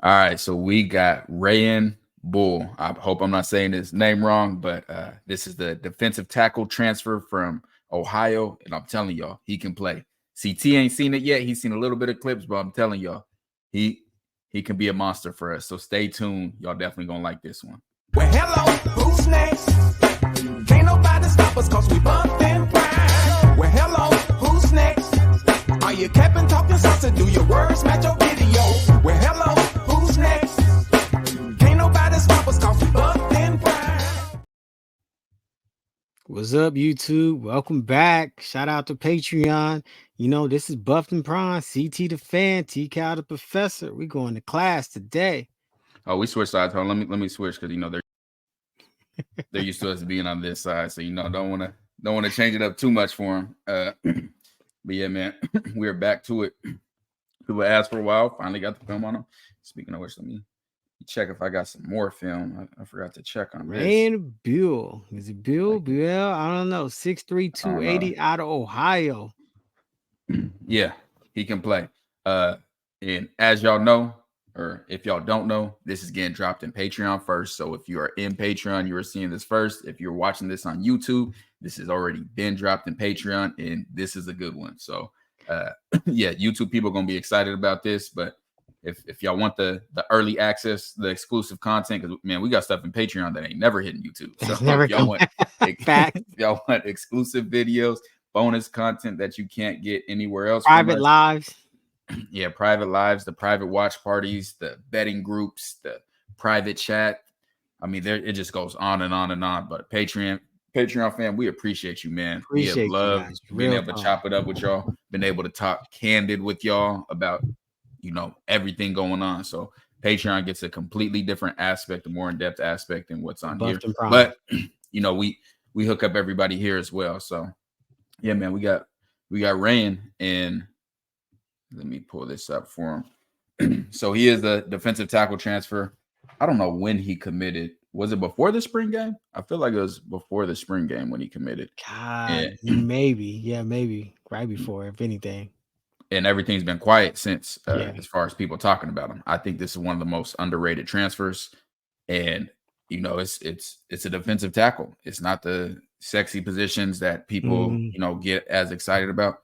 All right, so we got Rayyan Buell. I hope I'm not saying his name wrong, but this is the defensive tackle transfer from Ohio, and I'm telling y'all, he can play. CT ain't seen it yet. He's seen a little bit of clips, but I'm telling y'all, he can be a monster for us. So stay tuned. Y'all definitely gonna like this one. Well, hello, who's next? Can't nobody stop us cause we bumped and grind. Well, hello, who's next? Are you capping, talking sauce, or do your words match your video? Well, hello, who's next? Can't nobody stop us cause we bumped and grind. What's up, YouTube? Welcome back. Shout out to Patreon. You know, this is Buffed and Prime, CT the Fan, T-Cal the Professor. We going to class today. Oh, we switched sides. Hold on, let me switch because they're used to us being on this side, so don't want to change it up too much for them. But yeah, man, we're back to it. People asked for a while. Finally got the film on them. Speaking of which, let me check if I got some more film. I forgot to check on this. Rayyan Buell. Is it Buell? Buell? I don't know. 6'3", 280 out of Ohio. Yeah, he can play. And as y'all know, or if y'all don't know, this is getting dropped in Patreon first. So if you are in Patreon, you are seeing this first. If you're watching this on YouTube, this has already been dropped in Patreon, and this is a good one. So yeah, YouTube people are gonna be excited about this. But if y'all want the early access, the exclusive content, because man, we got stuff in Patreon that ain't never hitting YouTube. So if y'all want exclusive videos, bonus content that you can't get anywhere else, private lives. Yeah, private lives, the private watch parties, the betting groups, the private chat. I mean, it just goes on and on and on. But Patreon fam, we appreciate you, man. We have loved being able to chop it up with y'all, been able to talk candid with y'all about, everything going on. So Patreon gets a completely different aspect, a more in-depth aspect than what's on here. But we hook up everybody here as well. So yeah, man, we got Rayyan, and let me pull this up for him. So he is the defensive tackle transfer. I don't know when he committed. Was it before the spring game? I feel like it was before the spring game when he committed. God, maybe. Yeah, maybe right before, if anything. And everything's been quiet since, as far as people talking about him. I think this is one of the most underrated transfers. And it's a defensive tackle. It's not the sexy positions that people get as excited about.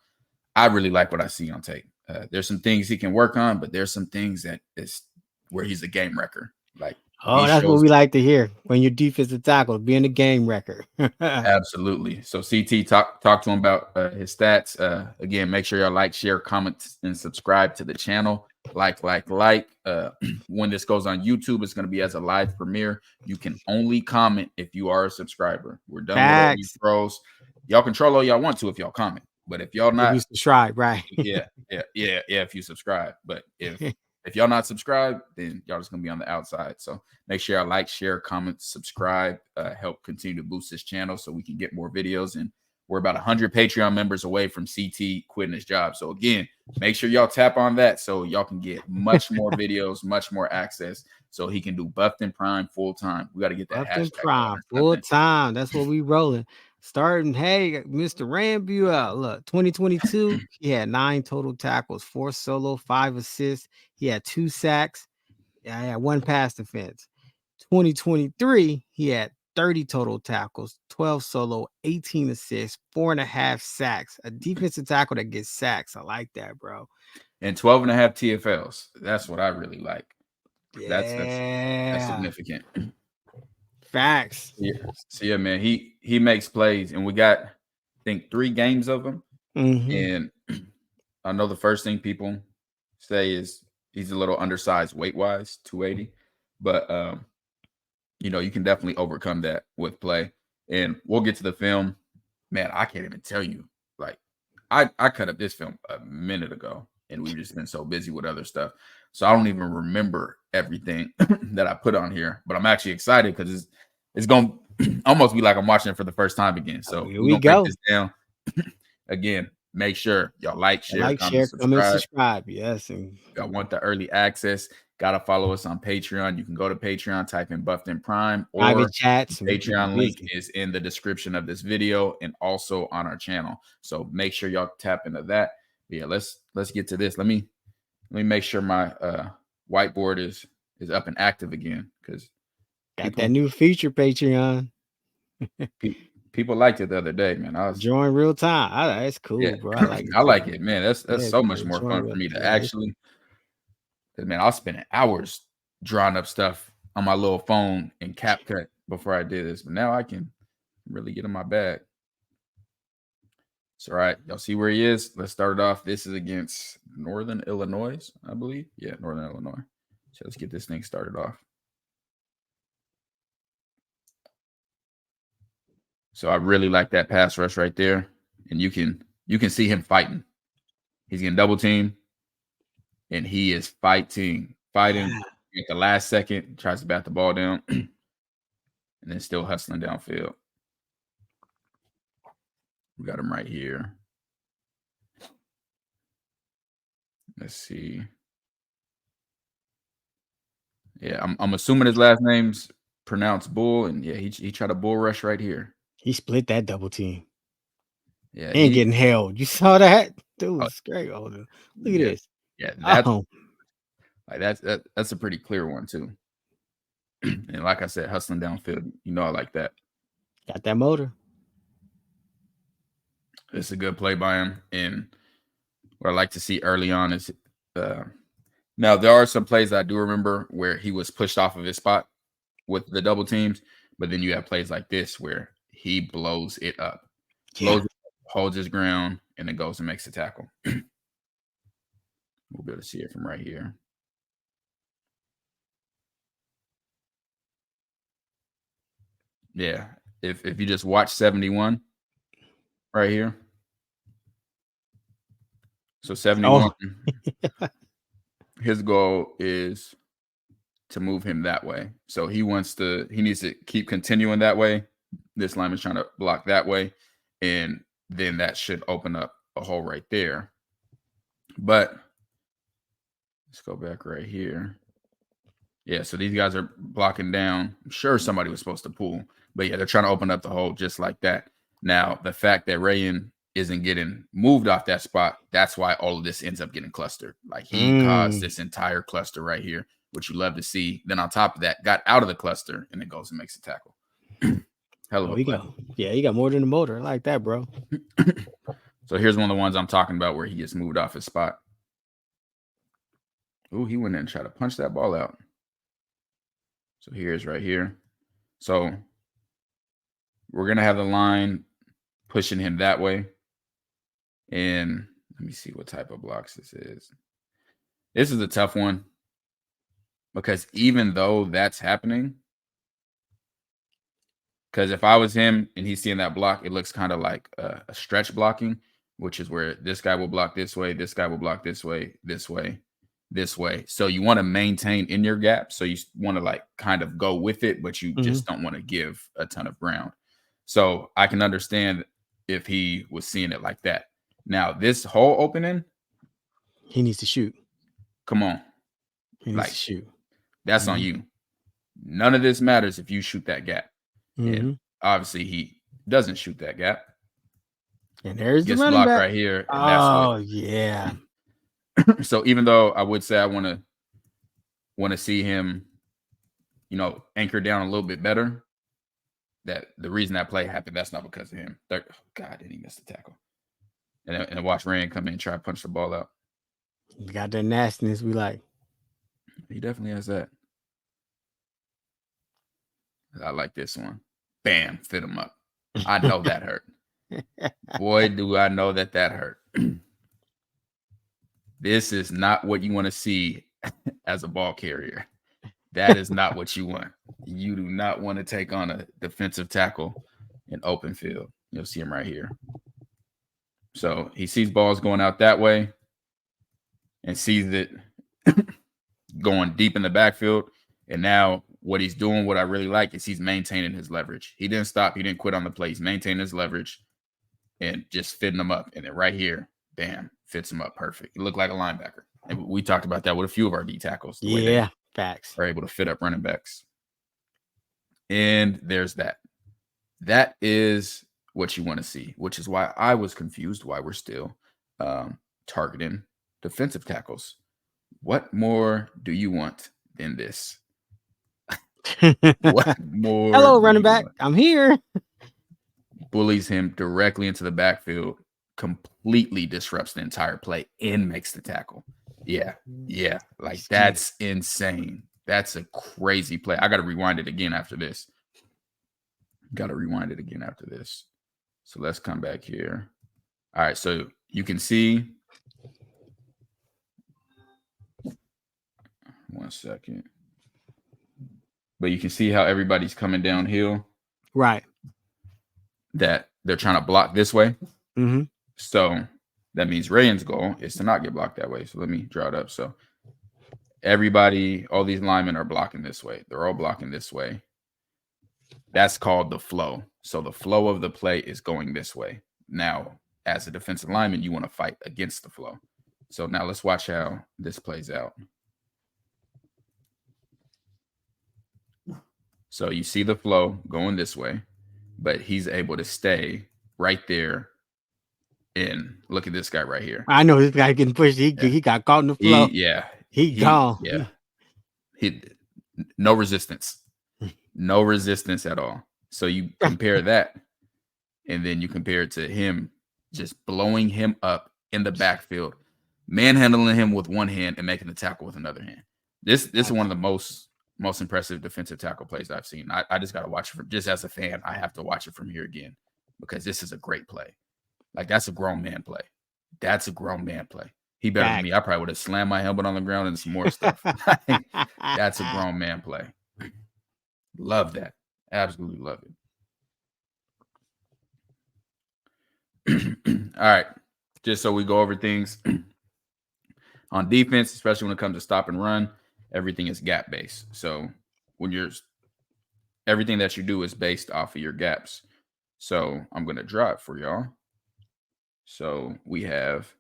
I really like what I see on tape. There's some things he can work on, but there's some things that is where he's a game wrecker. Like, that's what we like to hear when you're defensive tackle, being a game wrecker. Absolutely. So CT talk to him about his stats. Again, make sure y'all like, share, comment, and subscribe to the channel. Like. When this goes on YouTube, it's going to be as a live premiere. You can only comment if you are a subscriber. We're done with all these trolls. Y'all control all y'all want to if y'all comment. But if y'all not, if you subscribe, right? yeah. If you subscribe, but if y'all not subscribed, then y'all just gonna be on the outside. So make sure y'all like, share, comment, subscribe. Help continue to boost this channel so we can get more videos. And we're about 100 Patreon members away from CT quitting his job. So again, make sure y'all tap on that so y'all can get much more videos, much more access, so he can do Buffed and Prime full time. We got to get that Buffed and Prime full time. That's what we rolling. Starting, hey, Mr. Rayyan Buell. Look, 2022, he had 9 total tackles, 4 solo, 5 assists. He had 2 sacks. Yeah, he had 1 pass defense. 2023, he had 30 total tackles, 12 solo, 18 assists, 4.5 sacks. A defensive tackle that gets sacks. I like that, bro. And 12.5 TFLs. That's what I really like. Yeah. That's significant. Facts. Yeah. So yeah, man, he makes plays, and we got, I think, 3 games of him. And I know the first thing people say is he's a little undersized weight-wise, 280, but you can definitely overcome that with play. And we'll get to the film. Man, I can't even tell you. Like, I cut up this film a minute ago, and we've just been so busy with other stuff. So I don't even remember everything that I put on here. But I'm actually excited because it's going to almost be like I'm watching it for the first time again. So here we go. Break this down. Again, make sure y'all like, share, subscribe. Yes. And y'all want the early access, gotta follow us on Patreon. You can go to Patreon, type in Buffed and Prime, or private chats. Patreon link is in the description of this video and also on our channel. So make sure y'all tap into that. But yeah, let's get to this. Let me make sure my whiteboard is is up and active again because Got that new feature, Patreon. people liked it the other day, man. I was Join real time. That's cool, bro. I like it. I like it, man. That's Yeah, so much bro, more join fun real- for me to yeah, it's- actually. Cause man, I was spending hours drawing up stuff on my little phone in CapCut before I did this, but now I can really get in my bag. So, all right, y'all see where he is? Let's start it off. This is against Northern Illinois, I believe. Yeah, Northern Illinois. So let's get this thing started off. So I really like that pass rush right there, and you can see him fighting. He's getting double teamed, and he is fighting at the last second. Tries to bat the ball down, and then still hustling downfield. We got him right here. Let's see. Yeah, I'm assuming his last name's pronounced Bull, and yeah, he tried a bull rush right here. He split that double team. Yeah, And getting held. You saw that? Dude was great. Oh, look at this. Yeah, that's Oh. like that's a pretty clear one too. And like I said, hustling downfield, you know I like that. Got that motor. It's a good play by him, and what I like to see early on is now there are some plays I do remember where he was pushed off of his spot with the double teams, but then you have plays like this where he blows it up, holds his ground, and then goes and makes the tackle. We'll be able to see it from right here. Yeah, if you just watch 71 right here. So 71, his goal is to move him that way. So he needs to keep continuing that way. This lineman's trying to block that way, and then that should open up a hole right there. But let's go back right here. Yeah, so these guys are blocking down. I'm sure somebody was supposed to pull, but yeah, they're trying to open up the hole just like that. Now, the fact that Rayyan isn't getting moved off that spot, that's why all of this ends up getting clustered. Like he caused this entire cluster right here, which you love to see. Then on top of that, got out of the cluster and then goes and makes a tackle. Hell of a play. Yeah, he got more than a motor. I like that, bro. So here's one of the ones I'm talking about where he gets moved off his spot. Ooh, he went in and tried to punch that ball out. So here's right here. So we're going to have the line pushing him that way. And let me see what type of blocks this is. This is a tough one because even though that's happening, because if I was him and he's seeing that block, it looks kind of like a stretch blocking, which is where this guy will block this way, this guy will block this way, this way, this way. So you want to maintain in your gap. So you want to like kind of go with it, but you just don't want to give a ton of ground. So I can understand if he was seeing it like that. Now, this hole opening, he needs to shoot. Come on. He needs to shoot. That's on you. None of this matters if you shoot that gap. And obviously, he doesn't shoot that gap. And there's the running block back right here. And yeah. So even though I would say I want to see him, anchor down a little bit better, that the reason that play happened, that's not because of him. God, did he miss the tackle? And watch Rayyan come in and try to punch the ball out. He got that nastiness we like. He definitely has that. I like this one. Bam, fit him up. I know that hurt. Boy, do I know that hurt. This is not what you want to see as a ball carrier. That is not what you want. You do not want to take on a defensive tackle in open field. You'll see him right here. So he sees balls going out that way and sees it going deep in the backfield. And now what he's doing, what I really like, is he's maintaining his leverage. He didn't stop. He didn't quit on the play. He's maintaining his leverage and just fitting them up. And then right here, bam, fits him up perfect. He looked like a linebacker. And we talked about that with a few of our D tackles. Yeah, facts. Are able to fit up running backs. And there's that. That is what you want to see, which is why I was confused why we're still targeting defensive tackles. What more do you want than this? What more? Hello, do running you back. want? I'm here. Bullies him directly into the backfield, completely disrupts the entire play, and makes the tackle. Yeah. Like, that's insane. That's a crazy play. I got to rewind it again after this. So let's come back here. All right. So you can see. One second. But you can see how everybody's coming downhill. Right. That they're trying to block this way. Mm-hmm. So that means Rayyan's goal is to not get blocked that way. So let me draw it up. So everybody, all these linemen are blocking this way. They're all blocking this way. That's called the flow. So the flow of the play is going this way. Now, as a defensive lineman, you want to fight against the flow. So now let's watch how this plays out. So you see the flow going this way, but he's able to stay right there. And look at this guy right here. I know this guy getting pushed. He got caught in the flow. He gone. Yeah. No resistance. No resistance at all. So you compare that, and then you compare it to him just blowing him up in the backfield, manhandling him with one hand and making the tackle with another hand. This is one of the most impressive defensive tackle plays I've seen. I just got to watch it from, just as a fan, I have to watch it from here again, because this is a great play. Like, that's a grown man play. He better than me. I probably would have slammed my helmet on the ground and some more stuff. That's a grown man play. Love that. Absolutely love it. All right. Just so we go over things on defense, especially when it comes to stop and run, everything is gap based. So everything that you do is based off of your gaps. So I'm going to draw it for y'all. So we have,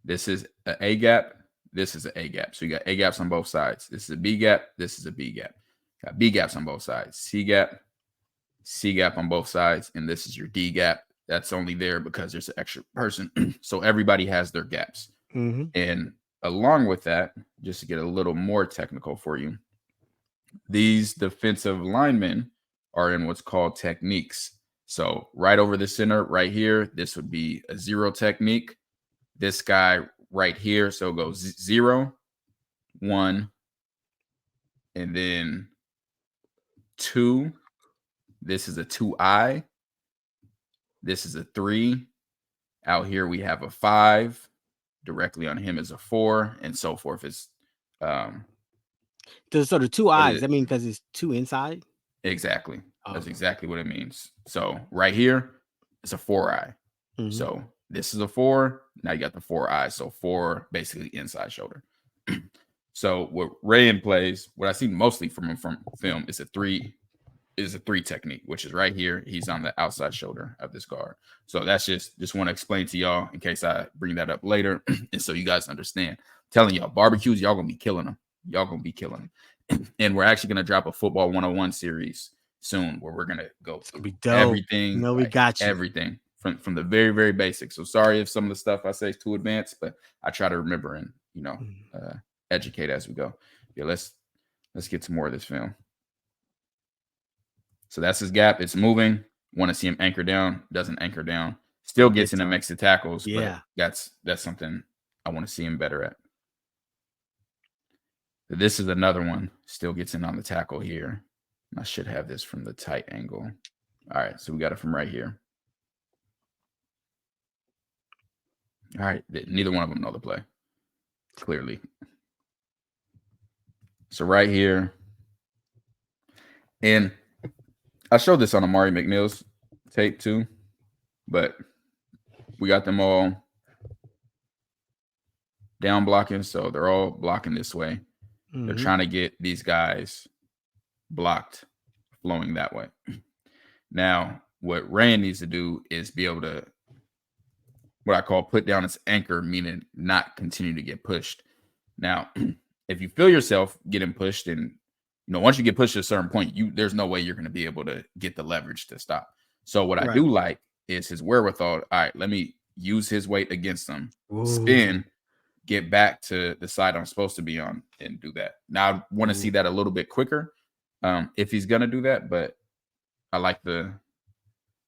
this is an A gap. This is an A gap. So you got A gaps on both sides. This is a B gap. This is a B gap. Got B gaps on both sides. C gap on both sides. And this is your D gap. That's only there because there's an extra person. So everybody has their gaps. Mm-hmm. And along with that, just to get a little more technical for you, these defensive linemen are in what's called techniques. So right over the center, right here, this would be a 0 technique. This guy right here, so it goes 0, 1, and then 2. This is a 2I. This is a 3. Out here we have a 5. Directly on him is a 4, and so forth. It's so the 2 eyes. I mean, because it's 2 inside. Exactly. That's exactly what it means. So right here, it's a 4I. Mm-hmm. So this is a 4. Now you got the 4 eyes. So 4 basically inside shoulder. So what Rayyan plays, what I see mostly from him from film, is a 3 technique, which is right here. He's on the outside shoulder of this guard. So that's just want to explain to y'all in case I bring that up later. And so you guys understand. I'm telling y'all, barbecues, y'all gonna be killing them. And we're actually gonna drop a football 101 series soon, where we're gonna go through everything. No, we got you. Everything from the very, very basics. So sorry if some of the stuff I say is too advanced, but I try to remember and educate as we go. Yeah, let's get some more of this film. So that's his gap. It's moving. Want to see him anchor down. Doesn't anchor down. Still gets in and makes the tackles. Yeah, but that's something I want to see him better at. This is another one. Still gets in on the tackle here. I should have this from the tight angle. All right, so we got it from right here. All right, neither one of them know the play, clearly. So right here, and I showed this on Amari McNeil's tape too, but we got them all down blocking, so they're all blocking this way. Mm-hmm. They're trying to get these guys blocked, flowing that way. Now, what Rayyan needs to do is be able to, what I call put down its anchor, meaning not continue to get pushed. Now, if you feel yourself getting pushed, and once you get pushed to a certain point, there's no way you're going to be able to get the leverage to stop. So what I do like is his wherewithal. All right, let me use his weight against him, spin, get back to the side I'm supposed to be on and do that. Now I want to see that a little bit quicker if he's gonna do that, but I like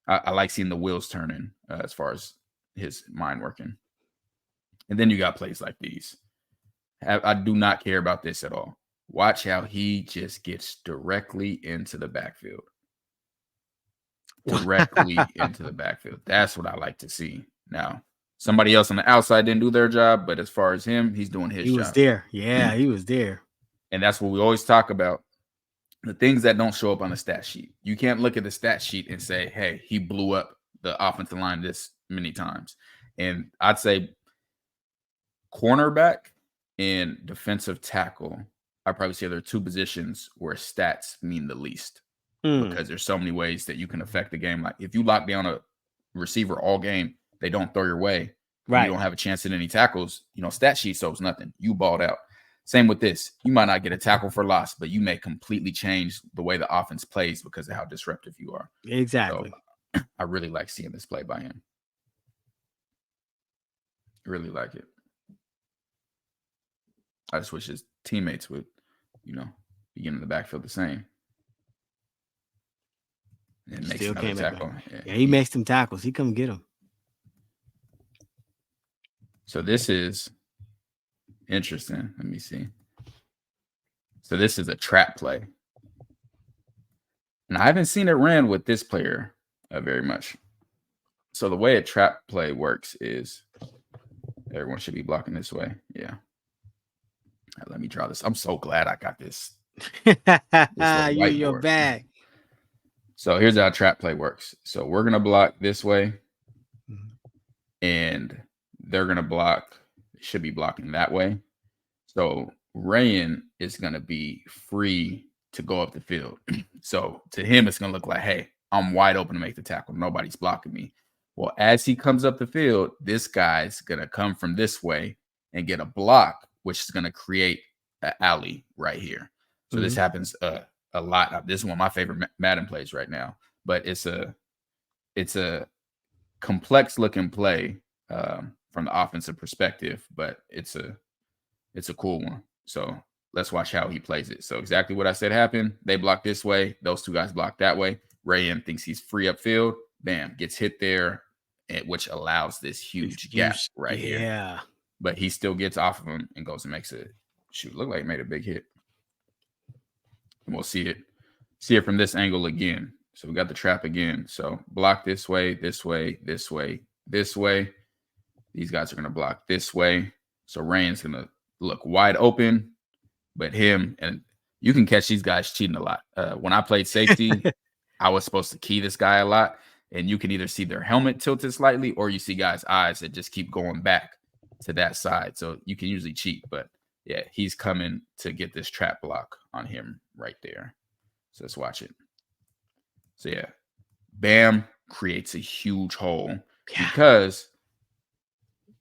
I like seeing the wheels turning as far as his mind working. And then you got plays like these. I do not care about this at all. Watch how he just gets directly into the backfield. Directly into the backfield. That's what I like to see. Now, somebody else on the outside didn't do their job, but as far as him, he's doing his job. He was there. Yeah, he was there. And that's what we always talk about. The things that don't show up on the stat sheet. You can't look at the stat sheet and say, hey, he blew up the offensive line this many times. And I'd say cornerback and defensive tackle, I probably say there are two positions where stats mean the least because there's so many ways that you can affect the game. Like if you lock down a receiver all game, they don't throw your way. Right. You don't have a chance at any tackles. Stat sheet shows nothing. You balled out. Same with this. You might not get a tackle for loss, but you may completely change the way the offense plays because of how disruptive you are. Exactly. So, I really like seeing this play by him. I really like it. I just wish his teammates would, be in the backfield the same. And makes another tackle. Yeah, he makes them tackles. He come get them. So this is interesting. Let me see. So this is a trap play. And I haven't seen it ran with this player very much. So the way a trap play works is everyone should be blocking this way. Yeah. Let me draw this. I'm so glad I got this. Your bag. So here's how trap play works. So we're going to block this way. And they're going to block. Should be blocking that way. So Rayyan is going to be free to go up the field. So to him, it's going to look like, hey, I'm wide open to make the tackle. Nobody's blocking me. Well, as he comes up the field, this guy's going to come from this way and get a block, which is going to create an alley right here. So this happens a lot. This is one of my favorite Madden plays right now, but it's a complex looking play from the offensive perspective, but it's a cool one. So let's watch how he plays it. So exactly what I said happened. They block this way. Those two guys block that way. Rayyan thinks he's free upfield. Bam, gets hit there, which allows this huge gap right here. Yeah. But he still gets off of him and goes and makes it. Look like he made a big hit. And we'll see it from this angle again. So we got the trap again. So block this way, this way, this way, this way. These guys are going to block this way. So Rayyan's going to look wide open, but him, and you can catch these guys cheating a lot. When I played safety, I was supposed to key this guy a lot, and you can either see their helmet tilted slightly or you see guys' eyes that just keep going back to that side. So you can usually cheat, but yeah, he's coming to get this trap block on him right there. So let's watch it. So yeah, bam, creates a huge hole because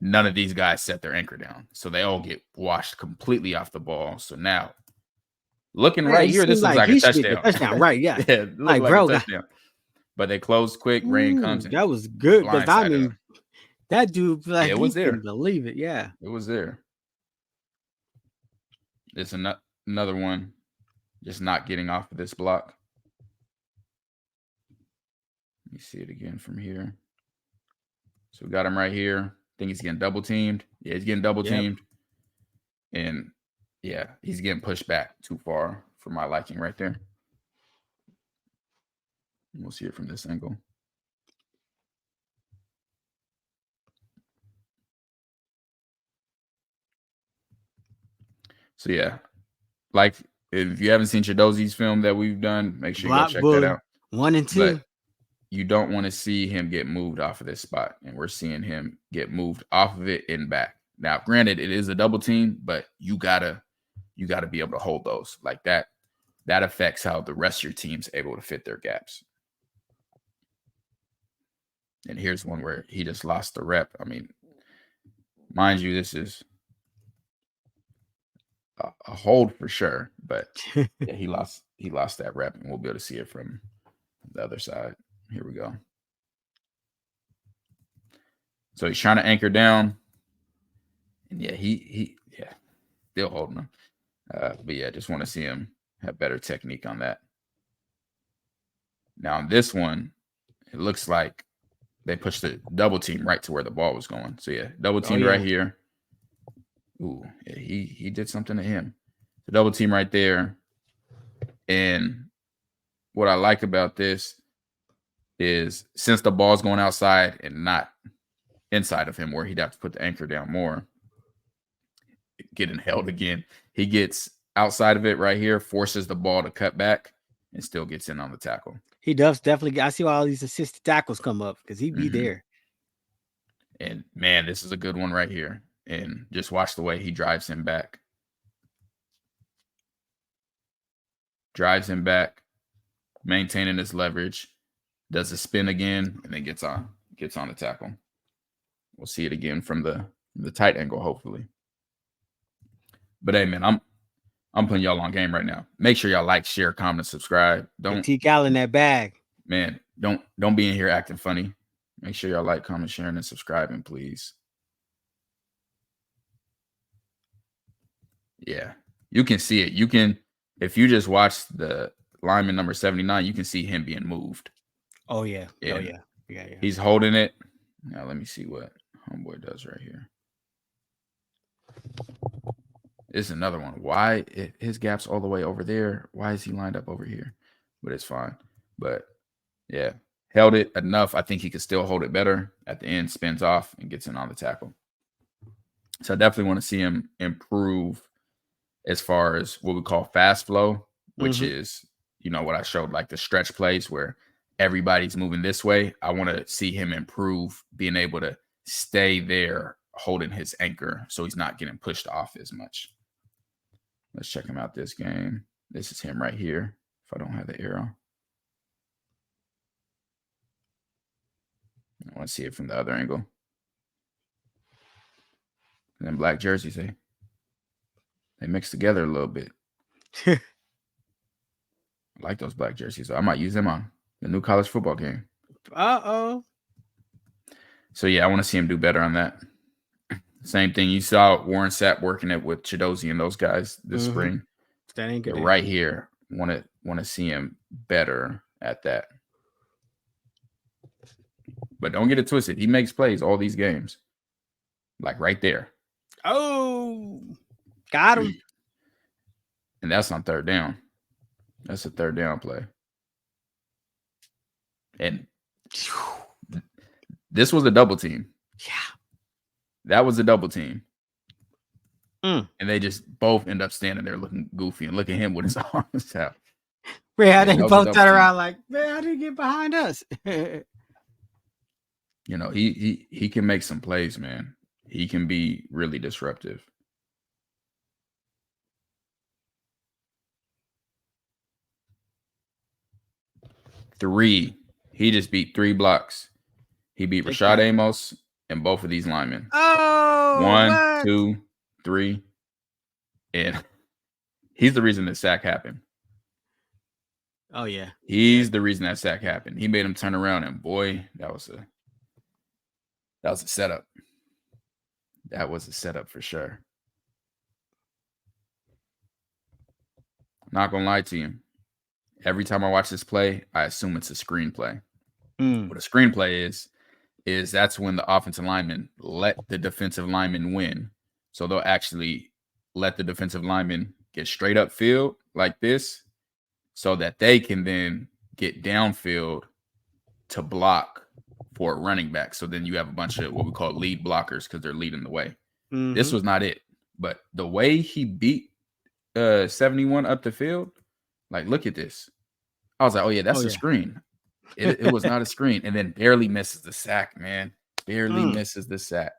none of these guys set their anchor down. So they all get washed completely off the ball. So now looking right here, this looks like a touchdown. Touchdown, right? Yeah. Yeah, like bro, a touchdown. But they closed quick. Rayyan comes in. That was good because I mean, that dude, like, it was there. Couldn't believe it. Yeah, it was there. It's another one, just not getting off of this block. Let me see it again from here. So we got him right here. I think he's getting double teamed. Yeah, he's getting double teamed. And yeah, he's getting pushed back too far for my liking right there. We'll see it from this angle. So yeah, like if you haven't seen Chidozi's film that we've done, make sure you go check that out. 1 and 2. But you don't want to see him get moved off of this spot, and we're seeing him get moved off of it and back. Now, granted, it is a double team, but you gotta be able to hold those like that. That affects how the rest of your team's able to fit their gaps. And here's one where he just lost the rep. I mean, mind you, this is a hold for sure, but yeah, he lost that rep, and we'll be able to see it from the other side. Here we go. So he's trying to anchor down, And yeah, he still holding him. But yeah, just want to see him have better technique on that. Now on this one, it looks like they pushed the double team right to where the ball was going. So yeah, double team right here. Ooh, yeah, he did something to him. The double team right there. And what I like about this is since the ball's going outside and not inside of him where he'd have to put the anchor down more, getting held again, he gets outside of it right here, forces the ball to cut back, and still gets in on the tackle. He does definitely. I see why all these assisted tackles come up because he'd be there. And man, this is a good one right here. And just watch the way he drives him back. Drives him back, maintaining his leverage, does a spin again, and then gets on the tackle. We'll see it again from the tight angle, hopefully. But hey, man, I'm putting y'all on game right now. Make sure y'all like, share, comment, and subscribe. Don't T. Cal in that bag. Man, don't be in here acting funny. Make sure y'all like, comment, sharing, and subscribing, please. Yeah, you can see it. You can, if you just watch the lineman number 79, you can see him being moved. Oh yeah. Yeah. Oh yeah. Yeah. He's holding it. Now let me see what homeboy does right here. This is another one. Why his gap's all the way over there? Why is he lined up over here? But it's fine. But yeah, held it enough. I think he could still hold it better. At the end, spins off and gets in on the tackle. So I definitely want to see him improve as far as what we call fast flow, which is, what I showed, like the stretch plays where everybody's moving this way. I want to see him improve being able to stay there holding his anchor so he's not getting pushed off as much. Let's check him out this game. This is him right here, if I don't have the arrow. I want to see it from the other angle. And then black jerseys, they mix together a little bit. I like those black jerseys. So I might use them on the new college football game. So yeah, I want to see him do better on that. Same thing. You saw Warren Sapp working it with Chidozie and those guys this spring. That ain't good. Right here, want to see him better at that. But don't get it twisted. He makes plays all these games. Like right there. Oh, got him. And that's on third down. That's a third down play. And this was a double team. Yeah. That was a double team. And they just both end up standing there looking goofy. And look at him with his arms out. Man, they both turn around like, man, how did he get behind us? He can make some plays, man. He can be really disruptive. He just beat 3 blocks. He beat Rashad Amos and both of these linemen. Oh, 1, 2, 3. And he's the reason that sack happened. Oh, yeah. He's the reason that sack happened. He made him turn around, and boy, that was a setup. That was a setup for sure. Not gonna lie to you. Every time I watch this play, I assume it's a screenplay. What a screenplay is that's when the offensive lineman let the defensive lineman win. So they'll actually let the defensive lineman get straight up field like this so that they can then get downfield to block for a running back. So then you have a bunch of what we call lead blockers because they're leading the way. This was not it. But the way he beat 71 up the field, like, look at this. I was like, oh, yeah, that's a screen. It was not a screen. And then barely misses the sack, man. Barely misses the sack.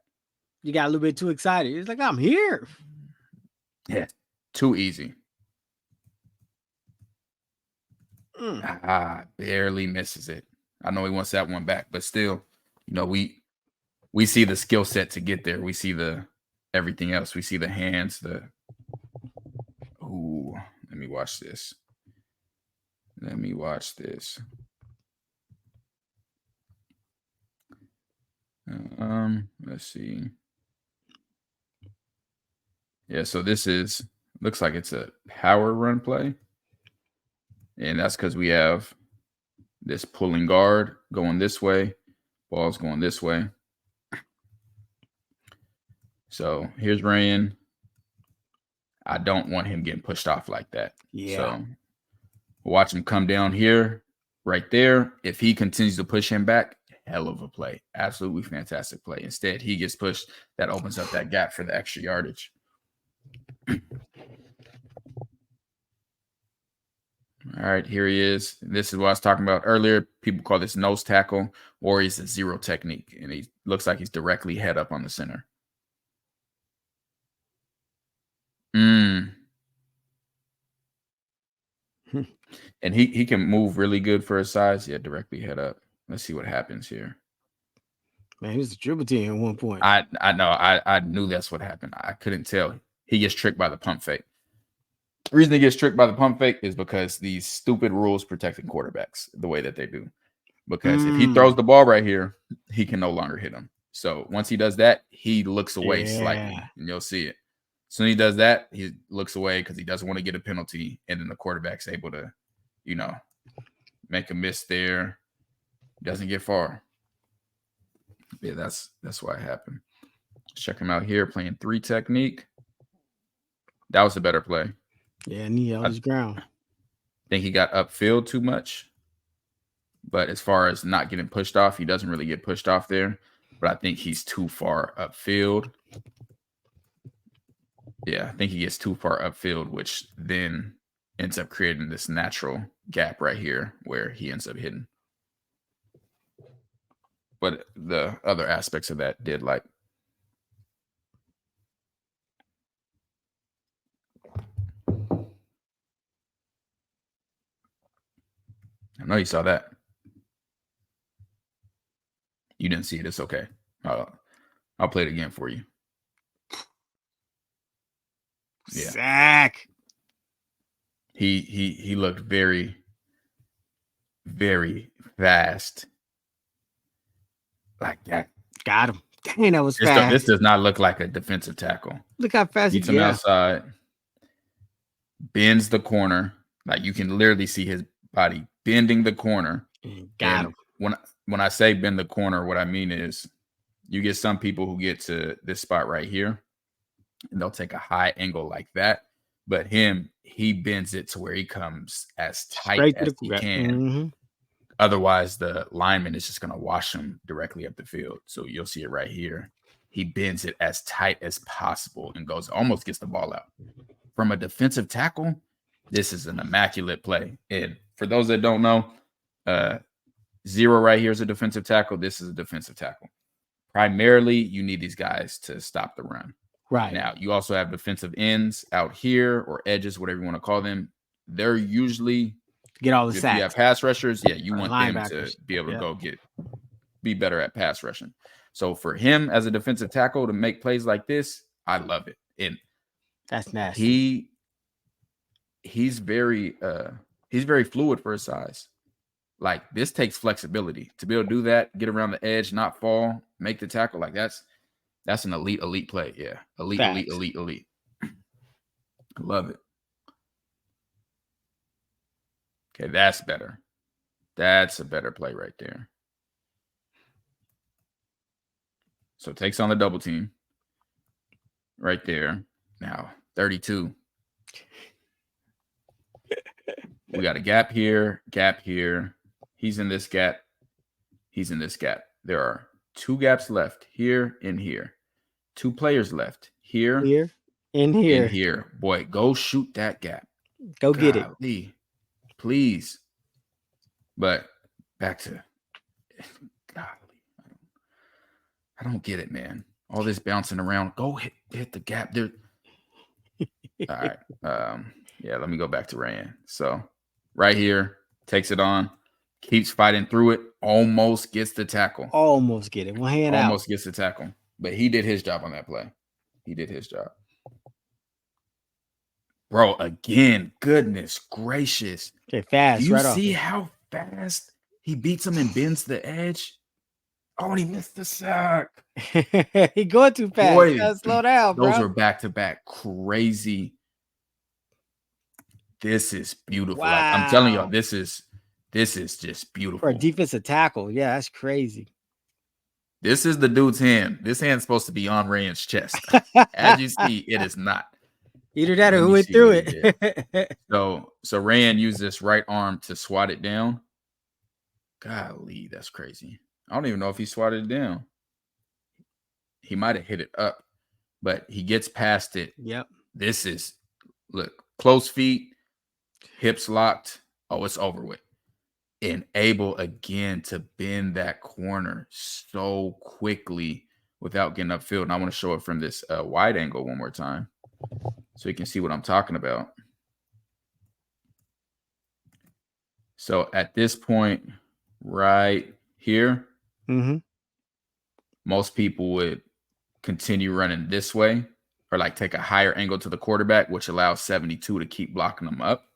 You got a little bit too excited. It's like, I'm here. Yeah, too easy. Barely misses it. I know he wants that one back, but still, we see the skill set to get there. We see the everything else. We see the hands, let me watch this. Let's see. Yeah, so this looks like it's a power run play. And that's because we have this pulling guard going this way, ball's going this way. So here's Rayyan. I don't want him getting pushed off like that. Yeah. So watch him come down here, right there. If he continues to push him back, hell of a play. Absolutely fantastic play. Instead, he gets pushed. That opens up that gap for the extra yardage. All right, here he is. This is what I was talking about earlier. People call this nose tackle, or he's a zero technique, and he looks like he's directly head up on the center. And he can move really good for his size. Yeah, directly head up. Let's see what happens here. Man, he was a dribble team at one point. I know. I knew that's what happened. I couldn't tell. He gets tricked by the pump fake. The reason he gets tricked by the pump fake is because these stupid rules protecting quarterbacks the way that they do. Because if he throws the ball right here, he can no longer hit him. So once he does that, he looks away slightly, and you'll see it. So when he does that, he looks away because he doesn't want to get a penalty, and then the quarterback's able to, make a miss there. Doesn't get far. Yeah, that's why it happened. Let's check him out here playing 3 technique. That was a better play. Yeah, and he held his ground. I think he got upfield too much. But as far as not getting pushed off, he doesn't really get pushed off there. But I think he's too far upfield. Yeah, I think he gets too far upfield, which then ends up creating this natural gap right here where he ends up hitting. But the other aspects of that did like. I know you saw that. You didn't see it. It's okay. I'll play it again for you. Yeah. Sack. He looked very, very fast. Like that. Got him. Dang, that was fast. This does not look like a defensive tackle. Look how fast he gets him outside. Bends the corner. Like you can literally see his body bending the corner. Got him. When I say bend the corner, what I mean is you get some people who get to this spot right here and they'll take a high angle like that. But he bends it to where he comes as tight as he can. Mm-hmm. Otherwise, the lineman is just going to wash him directly up the field. So you'll see it right here. He bends it as tight as possible and almost gets the ball out. From a defensive tackle, this is an immaculate play. And for those that don't know, 0 right here is a defensive tackle. This is a defensive tackle. Primarily, you need these guys to stop the run. Right. Now, you also have defensive ends out here or edges, whatever you want to call them. They're usually get all the if sacks. you have pass rushers, yeah, you want them to be able to be better at pass rushing. So for him as a defensive tackle to make plays like this, I love it. And that's nasty. He's very fluid for his size. Like this takes flexibility to be able to do that, get around the edge, not fall, make the tackle. Like that's an elite play. Yeah. Elite. I love it. Okay, that's better. That's a better play right there. So takes on the double team right there. Now 32. We got a gap here. He's in this gap. There are 2 gaps left here and here. 2 players left here and here. Boy, go shoot that gap. Go get it. Please. But back to golly. I don't get it, man. All this bouncing around. Go hit the gap there. All right. Yeah, let me go back to Rayyan. So right here, takes it on, keeps fighting through it, almost gets the tackle. Almost get it. One hand out. Almost gets the tackle. But he did his job on that play. He did his job. Bro, again, goodness gracious. Okay, fast. Do you see how fast he beats him and bends the edge? Oh, and he missed the sack. He going too fast. Boy, You gotta slow down, those bro. were back-to-back crazy. This is beautiful. Like, I'm telling y'all, Wow. this is just beautiful. For a defensive tackle. Yeah, that's crazy. This is the dude's hand. This hand's supposed to be on Rayyan's chest. As you see, it is not. Either that or Let who me went see through what he it. So Rayyan used this right arm to swat it down. Golly, that's crazy. I don't even know if he swatted it down. He might have hit it up, but he gets past it. Yep. This is, look, close feet, hips locked. Oh, it's over with. And able again to bend that corner so quickly without getting upfield. And I want to show it from this wide angle one more time so you can see what I'm talking about. So at this point right here, most people would continue running this way or like take a higher angle to the quarterback, which allows 72 to keep blocking them up.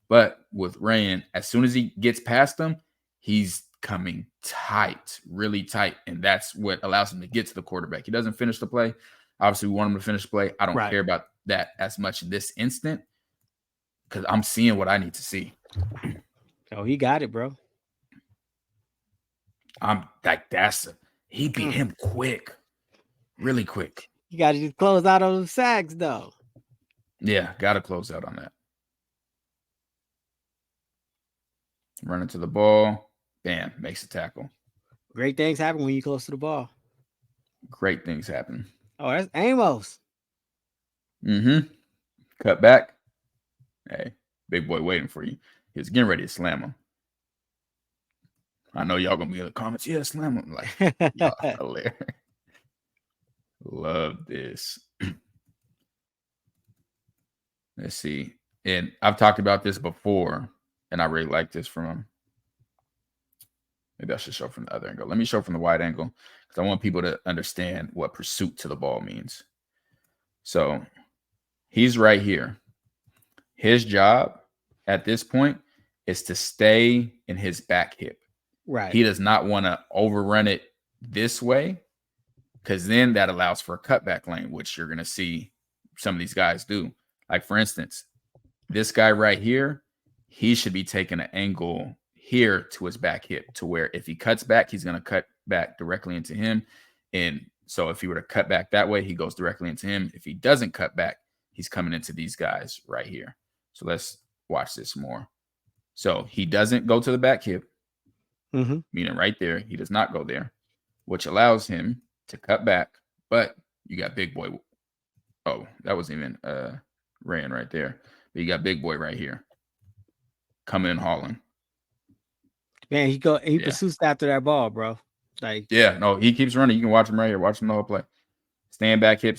But with Rayyan, as soon as he gets past them, he's coming tight, really tight. And that's what allows him to get to the quarterback. He doesn't finish the play. Obviously, we want him to finish the play. I don't care about that as much in this instant because I'm seeing what I need to see. Oh, he got it, bro. I'm like, he beat him quick, really quick. You got to just close out on the sacks, though. Yeah, got to close out on that. Running to the ball, bam, makes a tackle. Great things happen when you close to the ball. Great things happen. Oh, that's Amos. Cut back. Hey, big boy waiting for you. He was getting ready to slam him. I know y'all gonna be in the comments. Yeah, slam him. Like, y'all hilarious. Love this. Let's see. And I've talked about this before, and I really like this from him. Maybe I should show from the other angle. Let me show from the wide angle because I want people to understand what pursuit to the ball means. So he's right here. His job at this point is to stay in his back hip. Right. He does not want to overrun it this way because then that allows for a cutback lane, which you're going to see some of these guys do. Like, for instance, this guy right here, he should be taking an angle here to his back hip to where if he cuts back, he's going to cut back directly into him. And so if he were to cut back that way, he goes directly into him. If he doesn't cut back, he's coming into these guys right here. So let's watch this more. So he doesn't go to the back hip, meaning right there. He does not go there, which allows him to cut back. But you got big boy. Oh, that wasn't even Rayyan right there. But you got big boy right here coming and hauling. Man, he pursues after that ball, bro. Like, yeah, no, he keeps running. You can watch him right here. Watch him the whole play. Stand back hip.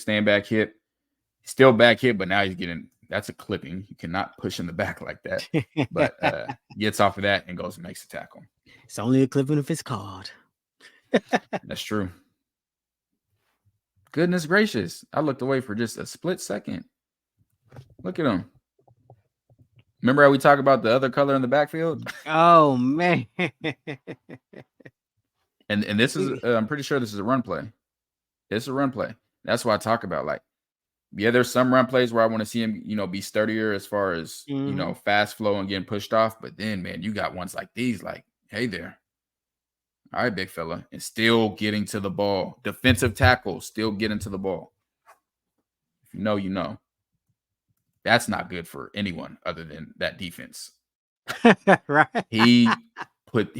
Still back hip, but now he's getting. That's a clipping. You cannot push in the back like that. But gets off of that and goes and makes a tackle. It's only a clipping if it's called. That's true. Goodness gracious. I looked away for just a split second. Look at him. Remember how we talked about the other color in the backfield? Oh, man. And this is, I'm pretty sure this is a run play. It's a run play. That's why I talk about, like, yeah, there's some run plays where I want to see him, be sturdier as far as, fast flow and getting pushed off. But then, man, you got ones like these, like, hey there. All right, big fella. And still getting to the ball. Defensive tackle, still getting to the ball. If you know, you know. That's not good for anyone other than that defense. Right. He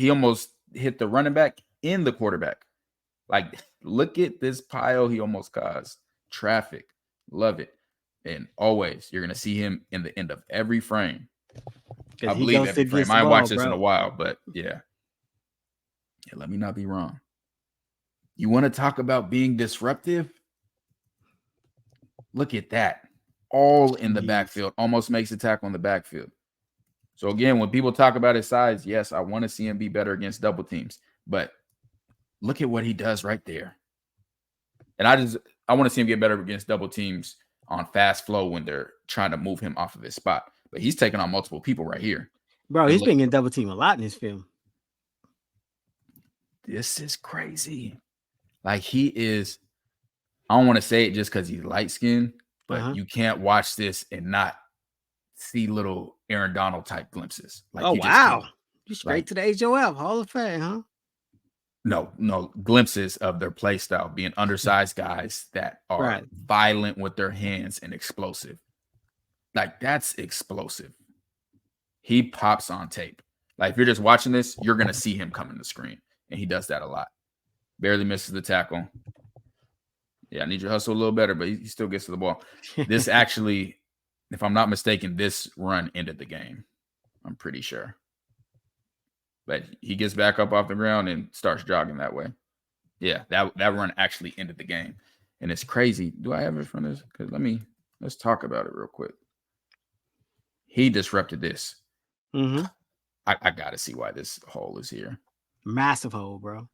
almost hit the running back in the quarterback. Like, look at this pile he almost caused. Traffic. Love it. And always, you're going to see him in the end of every frame. I believe every frame. I haven't watched this in a while, but yeah. Let me not be wrong. You want to talk about being disruptive? Look at that. All in the backfield. Almost makes a tackle in the backfield. So again, when people talk about his size, yes, I want to see him be better against double teams. But look at what he does right there. And I want to see him get better against double teams on fast flow when they're trying to move him off of his spot. But he's taking on multiple people right here. Bro, he's been in double team a lot in this film. this is crazy. Like he is, I don't want to say it just because he's light skinned, but you can't watch this and not see little Aaron Donald type glimpses. Like you just can't. You straight to the HOF Hall of Fame, huh? No, glimpses of their play style, being undersized guys that are violent with their hands and explosive. Like that's explosive. He pops on tape. Like if you're just watching this, you're gonna see him come in the screen, and he does that a lot. Barely misses the tackle. Yeah, I need you to hustle a little better, but he still gets to the ball. This actually, if I'm not mistaken, this run ended the game. I'm pretty sure. But he gets back up off the ground and starts jogging that way. Yeah, that run actually ended the game. And it's crazy. Do I have it from this? Because let's talk about it real quick. He disrupted this. I got to see why this hole is here. Massive hole, bro.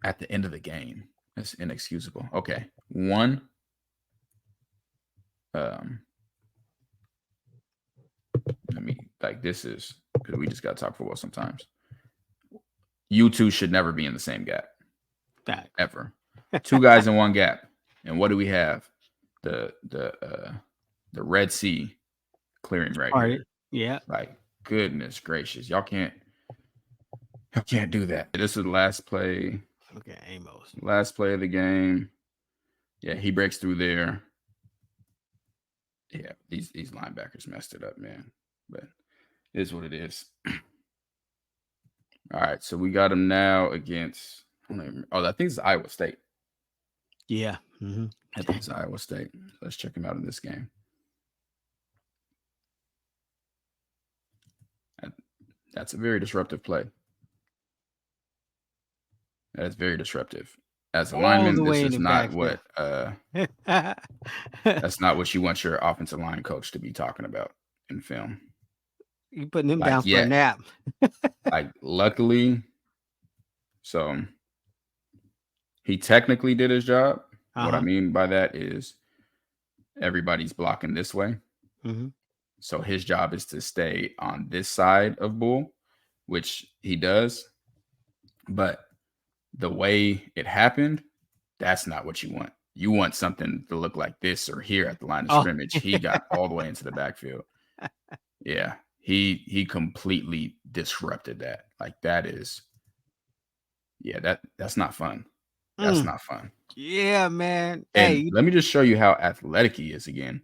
At the end of the game. That's inexcusable. Okay. One. This is, because we just got to talk football sometimes. You two should never be in the same gap. Ever. Two guys in one gap. And what do we have? The Red Sea clearing right here. Yeah. Like, goodness gracious. Y'all can't do that. This is the last play. Okay, Amos. Last play of the game. Yeah, he breaks through there. Yeah, these linebackers messed it up, man. But it is what it is. All right, so we got him now against. I think it's Iowa State. Yeah. I think it's Iowa State. Let's check him out in this game. That's a very disruptive play. That is very disruptive. As a lineman, this is not what that's not what you want your offensive line coach to be talking about in film. You putting him down for a nap. Like, luckily, so he technically did his job. What I mean by that is everybody's blocking this way. So his job is to stay on this side of Bull, which he does. But the way it happened, that's not what you want. You want something to look like this or here at the line of scrimmage. He got all the way into the backfield. Yeah, he completely disrupted that. Like, that is, that's not fun. That's not fun. Yeah, man. And let me just show you how athletic he is again.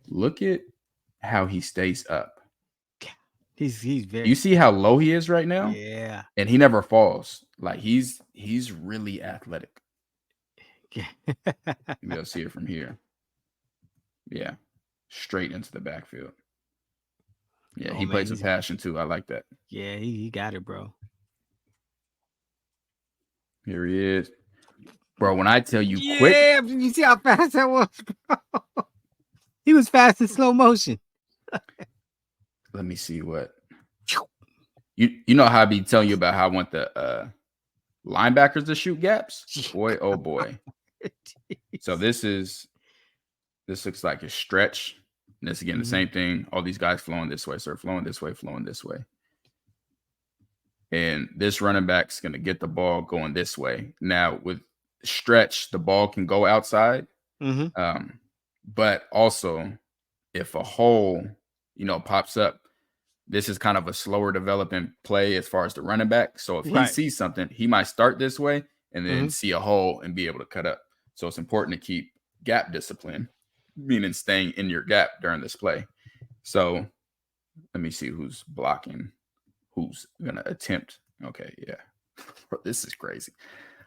Look at how he stays up. He's very. You see how low he is right now? Yeah. And he never falls. Like, he's really athletic. You'll see it from here. Yeah. Straight into the backfield. Yeah, he plays with passion too. I like that. Yeah, he got it, bro. Here he is. Bro, when I tell you quick. Yeah, you see how fast that was, bro? He was fast in slow motion. Let me see what. You know how I be telling you about how I want the linebackers to shoot gaps? Boy, oh boy. So this looks like a stretch. And this again, the same thing. All these guys flowing this way. So they're flowing this way. And this running back's going to get the ball going this way. Now, with stretch, the ball can go outside. But also, if a hole, pops up, this is kind of a slower developing play as far as the running back. So if he sees something, he might start this way and then see a hole and be able to cut up. So it's important to keep gap discipline, meaning staying in your gap during this play. So let me see who's blocking, who's going to attempt. Okay, yeah. This is crazy.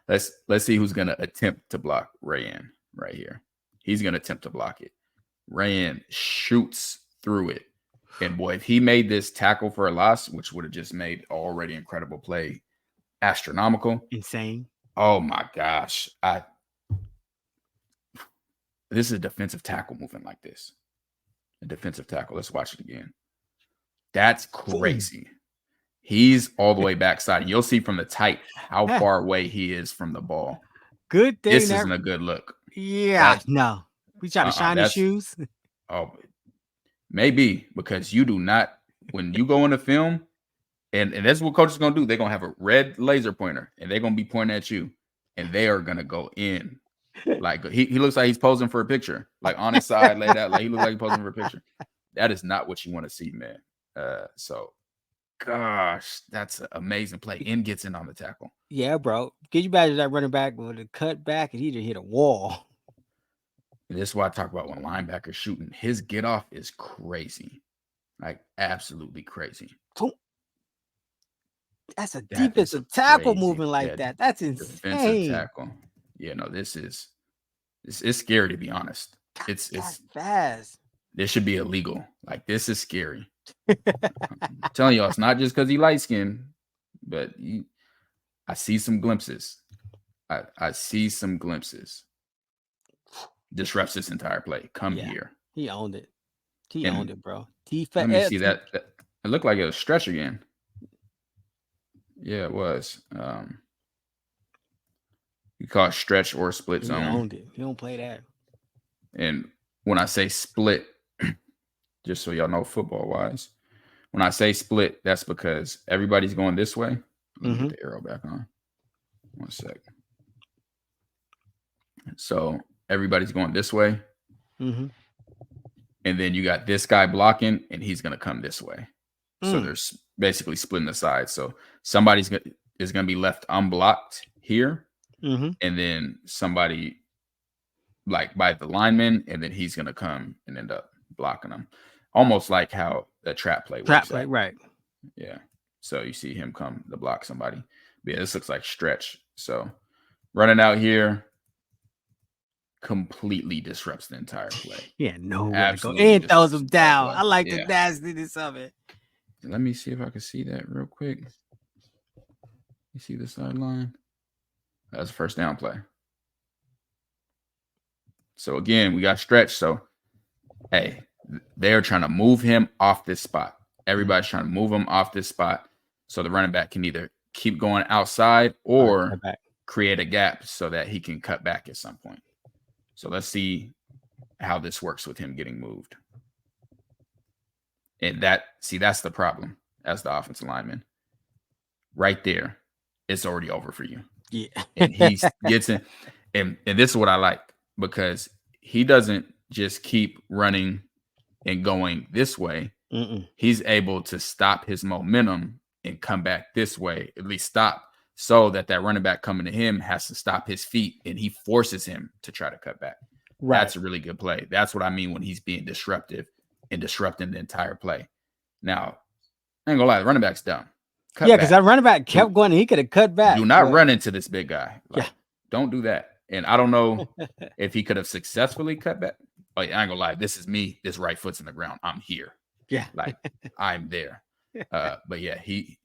Let's see who's going to attempt to block Rayyan right here. He's going to attempt to block it. Rayyan shoots through it. And boy, if he made this tackle for a loss, which would have just made already incredible play astronomical. Insane. Oh my gosh. This is a defensive tackle moving like this. A defensive tackle. Let's watch it again. That's crazy. He's all the way backside. And you'll see from the tight how far away he is from the ball. Good thing. This isn't a good look. Yeah, no. We try to shine his shoes. Oh, maybe, because you do not, when you go into film, And that's what coach is gonna do. They're gonna have a red laser pointer, and they're gonna be pointing at you, and they are gonna go in. Like he looks like he's posing for a picture, like on his side, laid out, like he looks like he's posing for a picture. That is not what you want to see, man. So gosh, that's an amazing play. And gets in on the tackle. Yeah, bro. Can you imagine that running back with a cut back and he just hit a wall? This is why I talk about when linebackers shooting. His get off is crazy, like absolutely crazy. That's a defensive tackle moving like that. That's insane. Defensive tackle. Yeah, no, it's scary to be honest. It's fast. This should be illegal. Like this is scary. I'm telling y'all, it's not just because he light skinned, but I see some glimpses. I see some glimpses. Disrupts this entire play. Come here. He owned it. He owned it, bro. Let me see that. It looked like it was stretch again. Yeah, it was. You call it stretch or split zone. He owned it. He don't play that. And when I say split, just so y'all know football wise, when I say split, that's because everybody's going this way. Let me get the arrow back on. 1 sec. So everybody's going this way. And then you got this guy blocking, and he's going to come this way. So there's basically splitting the sides. So somebody's is going to be left unblocked here. And then somebody like by the lineman, and then he's going to come and end up blocking them. Almost like how the trap play works. Right. Yeah. So you see him come to block somebody. But yeah, this looks like stretch. So running out here completely disrupts the entire play. Yeah, no way to go. And throws him down. I like the nastiness of it. Let me see if I can see that real quick. You see the sideline? That's a first down play. So again, we got stretch. So, hey, they're trying to move him off this spot. Everybody's trying to move him off this spot. So the running back can either keep going outside or create a gap so that he can cut back at some point. So let's see how this works with him getting moved. And that's the problem as the offensive lineman. Right there, it's already over for you. Yeah. And he gets in. And this is what I like, because he doesn't just keep running and going this way. He's able to stop his momentum and come back this way, at least stop, so that running back coming to him has to stop his feet, and he forces him to try to cut back. Right. That's a really good play. That's what I mean when he's being disruptive and disrupting the entire play. Now, I ain't gonna lie, the running back's dumb. Because that running back kept going, and he could have cut back. Do not run into this big guy. Don't do that. And I don't know if he could have successfully cut back. Oh, yeah, I ain't gonna lie. This is me. This right foot's in the ground. I'm here. Yeah. Like I'm there. But yeah, he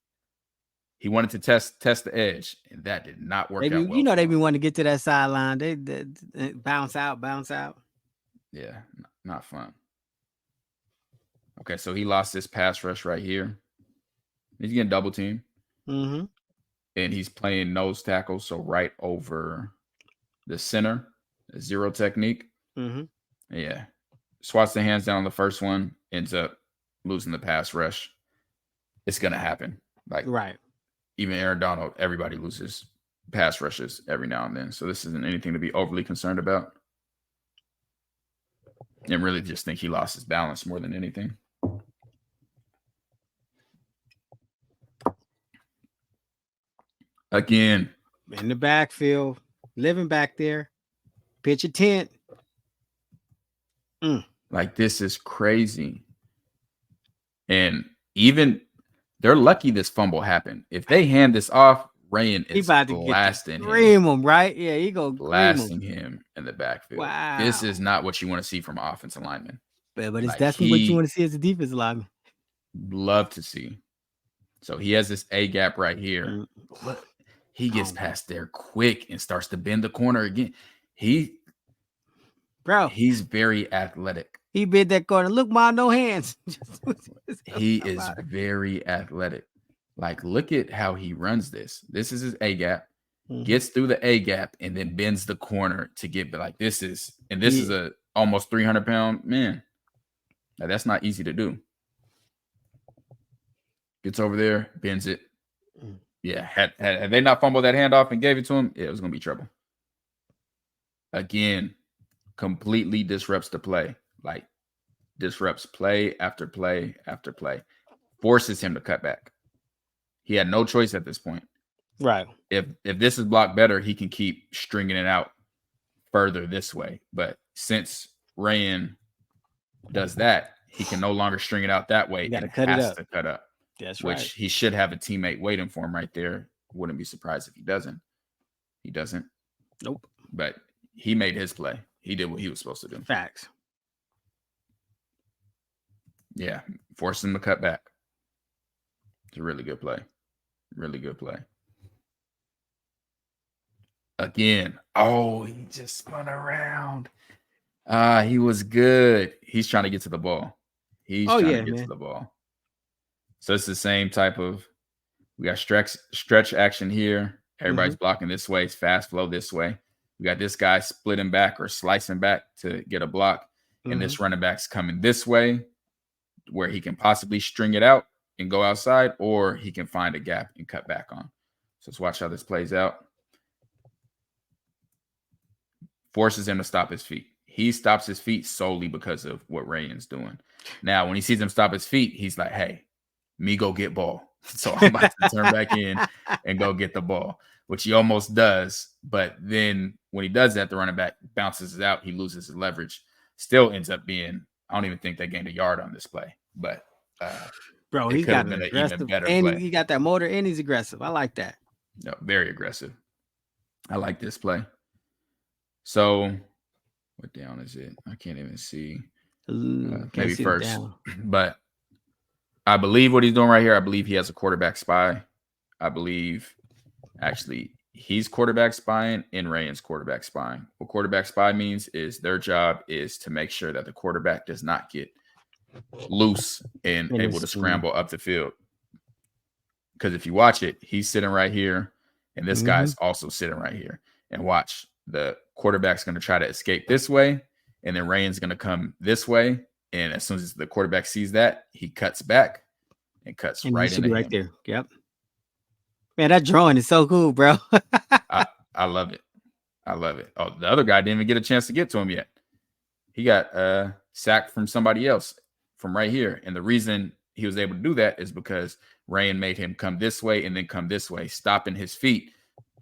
wanted to test the edge, and that did not work out well. You know, they be wanting to get to that sideline. They bounce out. Yeah, not fun. Okay, so he lost this pass rush right here. He's getting double teamed. And he's playing nose tackle, so right over the center, zero technique. Yeah. Swats the hands down on the first one, ends up losing the pass rush. It's going to happen. Like, right. Even Aaron Donald, everybody loses pass rushes every now and then. So this isn't anything to be overly concerned about. And really just think he lost his balance more than anything. Again. In the backfield, living back there, pitch a tent. Like, this is crazy. And even they're lucky this fumble happened. If they hand this off, Rayyan is blasting him, right? Yeah, he go blasting him in the backfield. Wow. This is not what you want to see from offensive linemen. But it's definitely what you want to see as a defensive lineman. Love to see. So he has this A gap right here. He gets past there quick and starts to bend the corner again. He's very athletic. He bent that corner. Look, man, no hands. He is very athletic. Like, look at how he runs this. This is his A gap, gets through the A gap, and then bends the corner to get like this is a almost 300-pound man. Now, that's not easy to do. Gets over there, bends it. Yeah, had they not fumbled that handoff and gave it to him, it was going to be trouble. Again, completely disrupts the play. Like, disrupts play after play after play. Forces him to cut back. He had no choice at this point. Right. If this is blocked better, he can keep stringing it out further this way. But since Rayyan does that, he can no longer string it out that way. Got to and cut it has up. to cut up. That's right. Which he should have a teammate waiting for him right there. Wouldn't be surprised if he doesn't. He doesn't. Nope. But he made his play. He did what he was supposed to do. Facts. Yeah, forced him to cut back. It's a really good play. Really good play. Again. Oh, he just spun around. He was good. He's trying to get to the ball. He's trying to get to the ball. So it's the same type of, we got stretch action here. Everybody's blocking this way. It's fast flow this way. We got this guy splitting back or slicing back to get a block. And this running back's coming this way where he can possibly string it out and go outside, or he can find a gap and cut back on. So let's watch how this plays out. Forces him to stop his feet. He stops his feet solely because of what Rayyan's doing. Now, when he sees him stop his feet, he's like, hey, me go get ball. So I'm about to turn back in and go get the ball, which he almost does. But then when he does that, the running back bounces it out. He loses his leverage. Still ends up being, I don't even think they gained a yard on this play. But bro, he's got an aggressive, and he got that motor, and he's aggressive. I like that. No, very aggressive. I like this play. So what down is it? I can't even see. Maybe see first. But I believe what he's doing right here, I believe he has a quarterback spy. I believe actually he's quarterback spying and Rayyan's quarterback spying. What quarterback spy means is their job is to make sure that the quarterback does not get loose and able to scramble up the field. Because if you watch it, he's sitting right here, and this guy's also sitting right here. And watch, the quarterback's going to try to escape this way, and then Rayyan's going to come this way. And as soon as the quarterback sees that, he cuts back and cuts right into him. There. Yep. Man, that drawing is so cool, bro. I love it. I love it. Oh, the other guy didn't even get a chance to get to him yet. He got sacked from somebody else from right here. And the reason he was able to do that is because Rayyan made him come this way and then come this way, stopping his feet,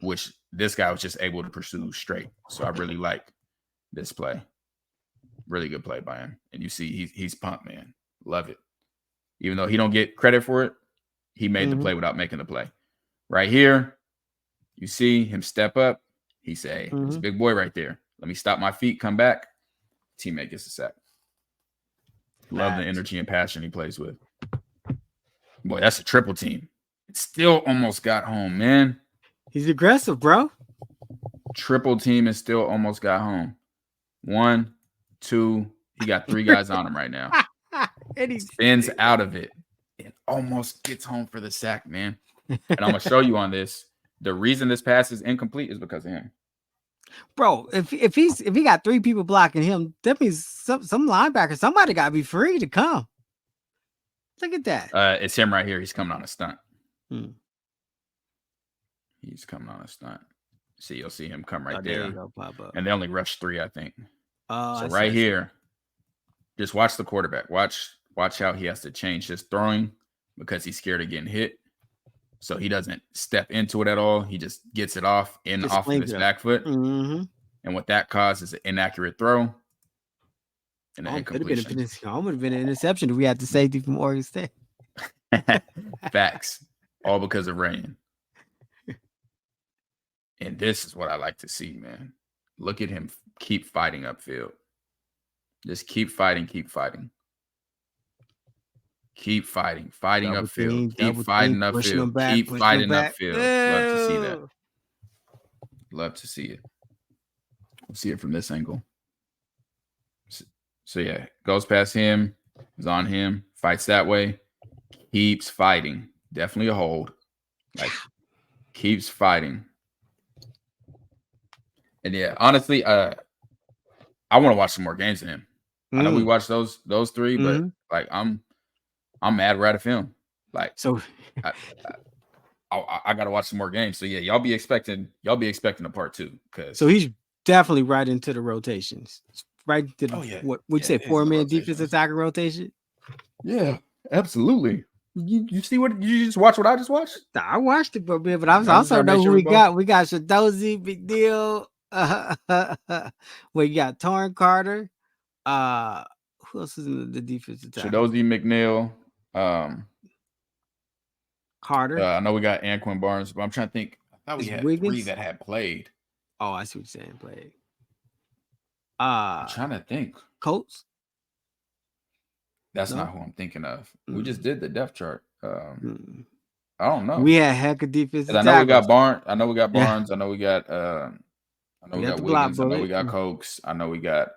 which this guy was just able to pursue straight. So I really like this play. Really good play by him. And you see he's pumped, man. Love it. Even though he don't get credit for it, he made the play without making the play. Right here, you see him step up. He say, hey, there's a big boy right there. Let me stop my feet, come back. Teammate gets a sack. Love the energy and passion he plays with. Boy, that's a triple team. It still almost got home, man. He's aggressive, bro. Triple team and still almost got home. 1, 2. He got 3 guys on him right now. And he spins out of it and almost gets home for the sack, man. And I'm going to show you on this. The reason this pass is incomplete is because of him. Bro, if he got 3 people blocking him, that means some linebacker, somebody got to be free to come. Look at that. It's him right here. He's coming on a stunt. He's coming on a stunt. See, you'll see him come right there. Go, pop up. And they only rushed 3, I think. So right here, just watch the quarterback. Watch how he has to change his throwing because he's scared of getting hit. So he doesn't step into it at all. He just gets it off of his back foot. And what that causes is an inaccurate throw. And an incompletion. It would have been an interception if we had the safety from Oregon State. Facts. All because of Rayyan. And this is what I like to see, man. Look at him keep fighting upfield. Just keep fighting, keep fighting. Keep fighting upfield. Keep fighting upfield. Keep fighting upfield. Love to see that. Love to see it. We'll see it from this angle. So yeah, goes past him, is on him, fights that way, keeps fighting. Definitely a hold. Like, keeps fighting. And yeah, honestly, I want to watch some more games of him. I know we watched those 3, but like I'm mad we're out of film. Like, So I got to watch some more games. So yeah, y'all be expecting a part 2. so he's definitely right into the rotations. Right to the, Oh yeah, what would you say, he's in the 4-man rotations. defense attacker rotation? Yeah, absolutely. You see what you just watch? What I just watched? I watched it for a bit, but I was I'm just also trying to know make who sure we we got. We got Shadozi, big deal. We got Torrin Carter. Who else is in the defensive tackle? Shadozi McNeil. Carter. I know we got Anquin Barnes, but I'm trying to think. I thought we Is had 3 Wiggins? that had played. Oh, I see what you're saying. Played. I'm trying to think. Colts. That's No? not who I'm thinking of. We just did the depth chart. Mm. I don't know. We had heck of defensive I know we got tackles. Barnes. I know we got Yeah. Barnes. I know we got We got the Wiggins. block I know we bullet. got Cokes. I know we got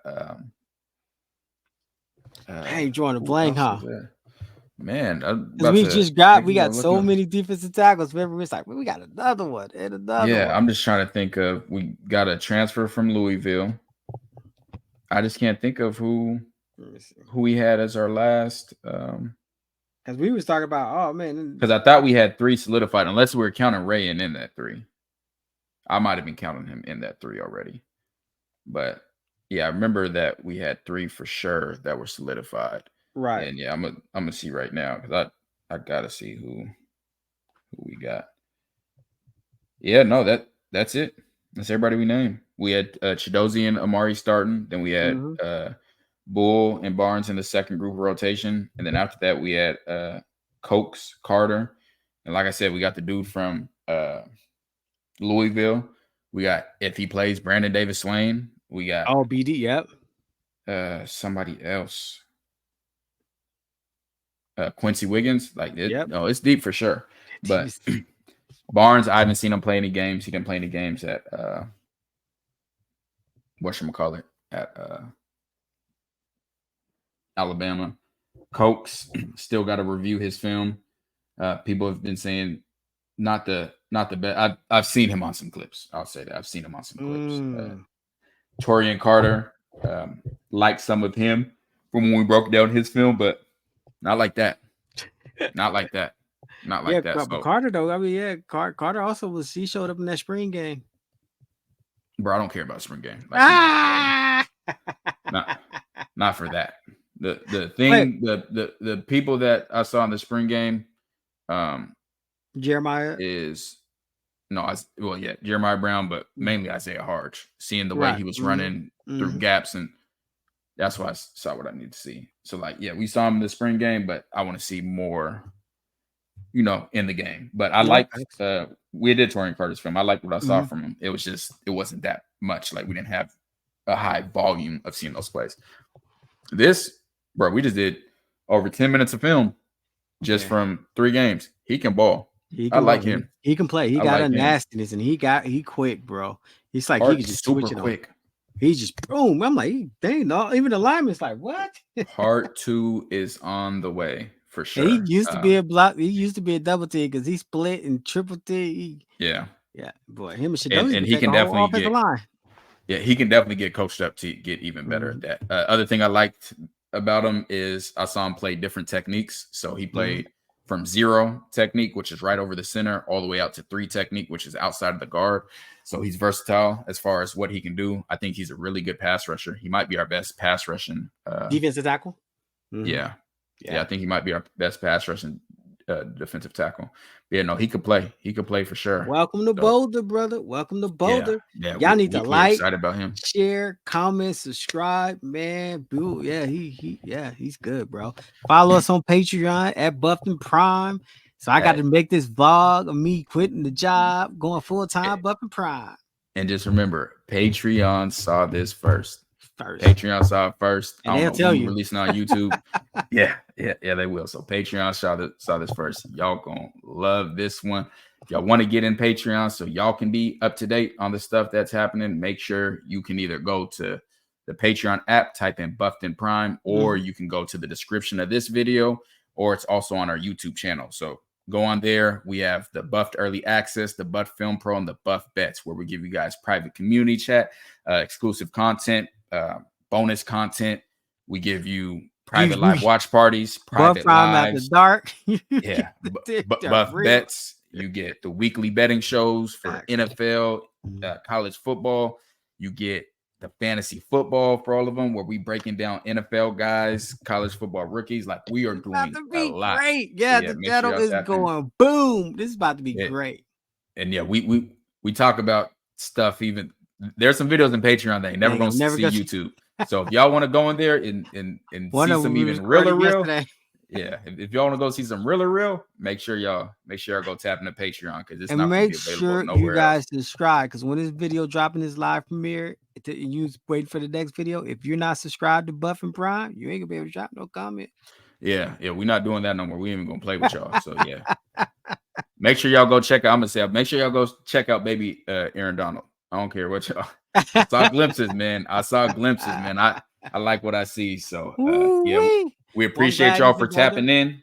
Hey, drawing a who blank, else huh? was there? Man, We got so many defensive tackles. Remember, it's like we got another one and another Yeah, one. I'm just trying to think of. We got a transfer from Louisville. I just can't think of who we had as our last. Because we was talking about, oh man, Because I thought we had 3 solidified, unless we were counting Rayyan in that 3. I might have been counting him in that 3 already, but yeah, I remember that we had 3 for sure that were solidified. right? And yeah, I'm gonna see right now because I gotta see who we got. Yeah, no, that's it. That's everybody we named. We had Chidozie and Amari starting. Then we had Bull and Barnes in the second group rotation, and then after that we had Cokes, Carter, and like I said, we got the dude from Louisville. We got, if he plays, Brandon Davis Swain. We got BD, yep. Somebody else. Quincy Wiggins. Like Yep. No, it's deep for sure. But Barnes, I haven't seen him play any games. He didn't play any games at whatchamacallit at Alabama. Cokes still got to review his film. People have been saying not the best. I've seen him on some clips. I'll say that I've seen him on some clips. Torian Carter, like some of him from when we broke down his film, but not like that. Not like that. Not like that. But Carter though, I mean, yeah, Carter also he showed up in that spring game. Bro, I don't care about spring game. Like, not for that. The thing, the people that I saw in the spring game, Jeremiah is Jeremiah Brown, but mainly Isaiah Harge. Seeing the way he was running through gaps, and that's why I saw what I need to see. So like, yeah, we saw him in the spring game, but I want to see more, in the game. But I liked we did Torian Carter's film. I liked what I saw from him. It wasn't that much. Like, we didn't have a high volume of seeing those plays. This, bro, we just did over 10 minutes of film just from 3 games. He can ball. I like him. He can play. He got a nastiness, and he quick, bro. He's like, he can just super switch it quick. He's just boom. I'm like, dang, no, even the lineman's like, what? Part 2 is on the way for sure. And he used to be a block. He used to be a double team because he split and triple team. Yeah, boy, him and Shadozi, and he can definitely get line. Yeah, he can definitely get coached up to get even better at that. Other thing I liked about him is I saw him play different techniques. So he played from 0 technique, which is right over the center, all the way out to 3 technique, which is outside of the guard. So he's versatile as far as what he can do. I think he's a really good pass rusher. He might be our best pass rushing defensive tackle. Yeah, I think he might be our best pass rushing defensive tackle. But yeah, no, he could play. He could play for sure. Welcome to Boulder, brother. Welcome to Boulder. Yeah, y'all need to like, excited about him. Share, comment, subscribe, man. Boo, yeah, he's good, bro. Follow us on Patreon at Buffin Prime. So I got to make this vlog of me quitting the job, going full time Buffin Prime. And just remember, Patreon saw this first. Patreon saw it first. And they'll tell you. Releasing on YouTube. yeah, they will. So Patreon saw this first. Y'all gonna love this one. If y'all want to get in Patreon so y'all can be up to date on the stuff that's happening, make sure you can either go to the Patreon app, type in Buffin Prime, or you can go to the description of this video, or it's also on our YouTube channel. So go on there. We have the Buffed Early Access, the Buff Film Pro, and the Buff Bets, where we give you guys private community chat, exclusive content, bonus content. We give you private live watch parties, Buff private Prime after lives. dark. Yeah, buff bets. You get the weekly betting shows for NFL, college football. You get the fantasy football for all of them, where we breaking down NFL guys, college football rookies. Like we are doing a lot. Great. Yeah, the channel is going boom. This is about to be great. And yeah, we talk about stuff. Even there's some videos in Patreon that you never gonna see YouTube. So if y'all want to go in there and see some even real. Yeah, if y'all want to go see some real, make sure y'all go tap into Patreon, because it's not going to be available nowhere you guys else. subscribe, because when this video dropping this live premiere, you waiting for the next video. If you're not subscribed to Buff and Prime, you ain't gonna be able to drop no comment. Yeah, we're not doing that no more. We ain't even gonna play with y'all. So yeah, make sure y'all go check out. I'm gonna say, make sure y'all go check out baby Aaron Donald. I don't care what y'all. I saw glimpses, man. I like what I see. So yeah. We appreciate y'all for tapping in.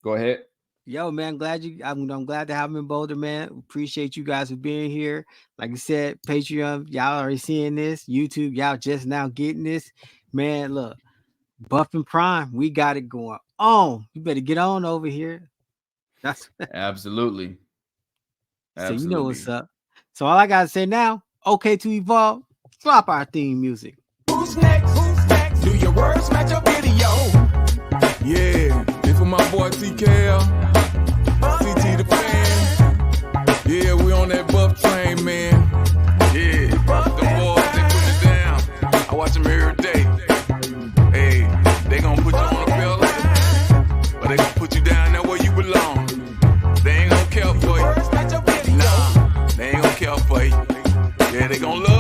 Go ahead. Yo, man, I'm glad to have him in Boulder, man. Appreciate you guys for being here. Like I said, Patreon, y'all already seeing this. YouTube, y'all just now getting this. Man, look, Buff and Prime, we got it going on. You better get on over here. That's absolutely. So you know what's up. So all I gotta say now, okay to evolve, drop our theme music. Who's next? Do your words match your video? Yeah, this for my boy TKL, CT the fan. Yeah, we on that Buff train, man. Yeah, the boys, they put it down. I watch them every day. Hey, they gonna put you on a bill, but they gonna put you down there where you belong. They ain't gonna care for you. Nah, they ain't gonna care for you. Yeah, they gonna love